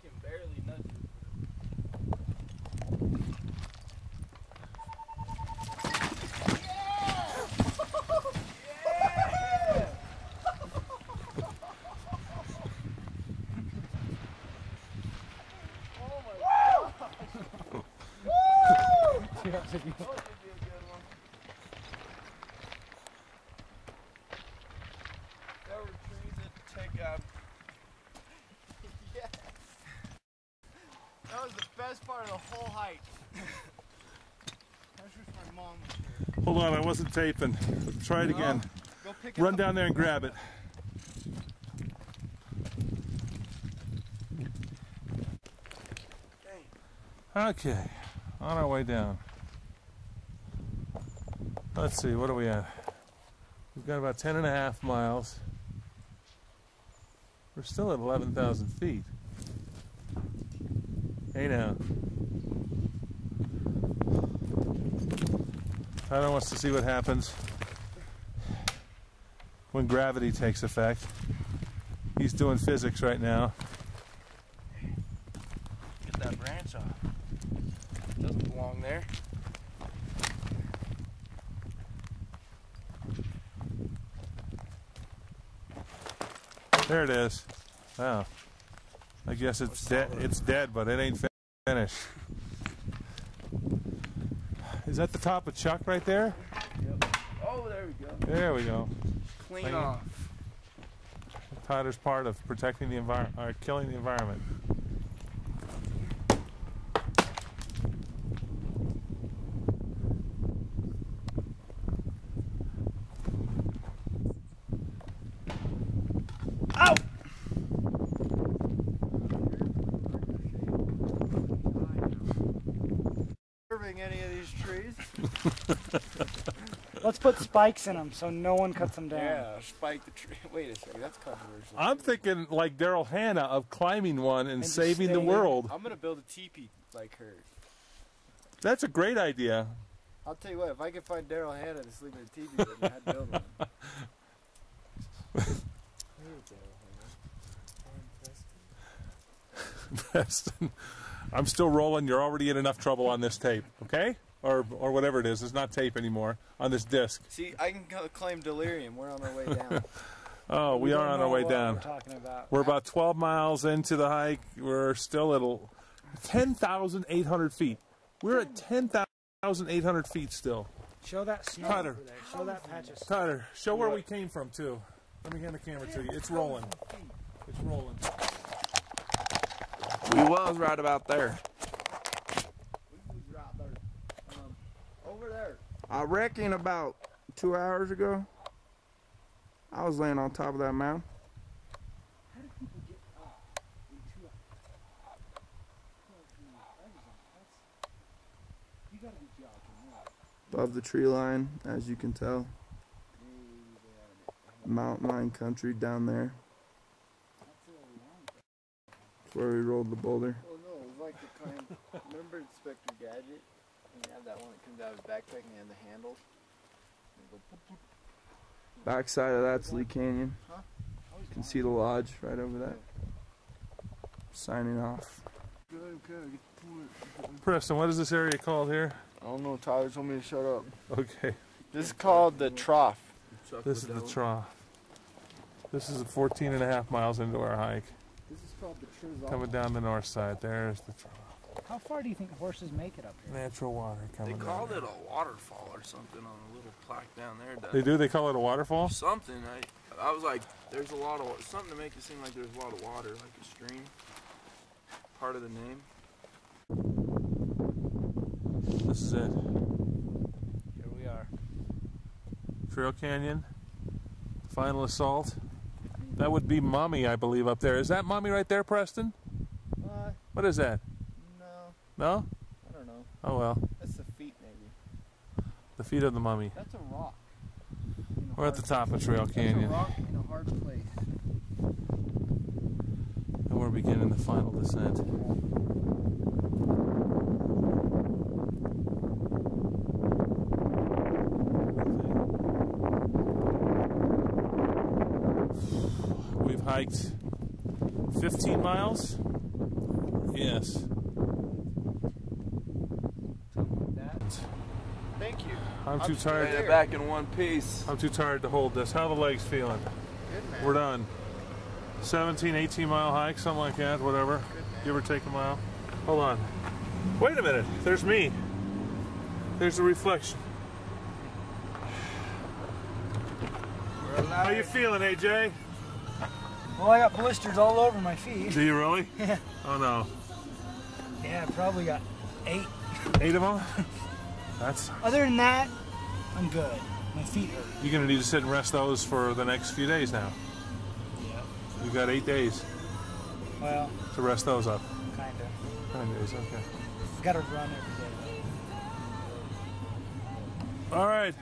can barely nudge it. That was the best part of the whole hike. That's just my mom was here. Hold on, I wasn't taping. Try it again. Go pick it Run up. down there and grab it. Okay, on our way down. Let's see, what are we at? We've got about 10.5 miles. We're still at 11,000 feet. Hey now. Tyler wants to see what happens when gravity takes effect. He's doing physics right now. Get that branch off. It doesn't belong there. There it is. Wow. I guess it's dead. It's dead, but it ain't finished. Is that the top of Chuck right there? Yep. Oh, there we go. There we go. Clean off. Tyler's part of protecting the environment, or killing the environment. Ow! Any of these trees? Let's put spikes in them so no one cuts them down. Yeah, spike the tree. Wait a second, that's controversial. I'm thinking like Daryl Hannah of climbing one and saving the world. I'm gonna build a teepee like her. That's a great idea. I'll tell you what, if I could find Daryl Hannah to sleep in a teepee with me, I'd build one. Preston, I'm still rolling. You're already in enough trouble on this tape, okay? Or whatever it is. It's not tape anymore on this disc. See, I can claim delirium. We're on our way down. Oh, we are on our way down. We're about 12 miles into the hike. We're still at 10,800 feet. We're at 10,800 feet still. Show that snow Tyler. over there. Show that patch of snow. Tyler, show where we came from, too. Let me hand the camera to you. It's rolling. It's rolling. We was right about there. Over there. I reckon about 2 hours ago, I was laying on top of that mountain. How did people get up in 2 hours? You gotta be jogging. Above the tree line, as you can tell. Mountain line country down there. That's where we rolled the boulder. Oh no, it was like the kind. Remember Inspector Gadget? And you have that one that comes out of his backpack and you have the handles. And you go boop, boop. Backside of that's Lee Canyon. Huh? You can see the lodge right over there. Signing off. Preston, what is this area called here? I don't know, Tyler told me to shut up. Okay. This is called the Trough. This is the trough. This is 14.5 miles into our hike. This is called the Trough. Coming down the north side. There's the trough. How far do you think horses make it up here? Natural water coming They down. called it a waterfall or something on a little plaque down there. They do? They call it a waterfall? Something. I was like, there's a lot of, something to make it seem like there's a lot of water, like a stream. Part of the name. This is it. Here we are. Trail Canyon. Final assault. That would be Mommy, I believe, up there. Is that Mommy right there, Preston? What is that? No. No? I don't know. Oh well. That's the feet, maybe. The feet of the mummy. That's a rock. We're at the top of Trail Canyon. That's a rock in a hard place. And we're beginning the final descent. We've hiked 15 miles. Yes. Something like that. Thank you. I'm too tired. Get it back in one piece. I'm too tired to hold this. How are the legs feeling? Good, man. We're done. 17, 18 mile hike, something like that, whatever. Good, man. Give or take a mile. Hold on. Wait a minute. There's me. There's a reflection. How you feeling, AJ? Well, I got blisters all over my feet. Do you really? Yeah. Oh no. Yeah, I probably got 8. 8 of them? That's. Other than that, I'm good. My feet hurt. You're gonna need to sit and rest those for the next few days now. Yeah. You've got 8 days Well, to rest those up. kinda. 9 days, okay. Gotta run every day. All right.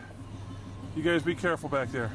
You guys be careful back there.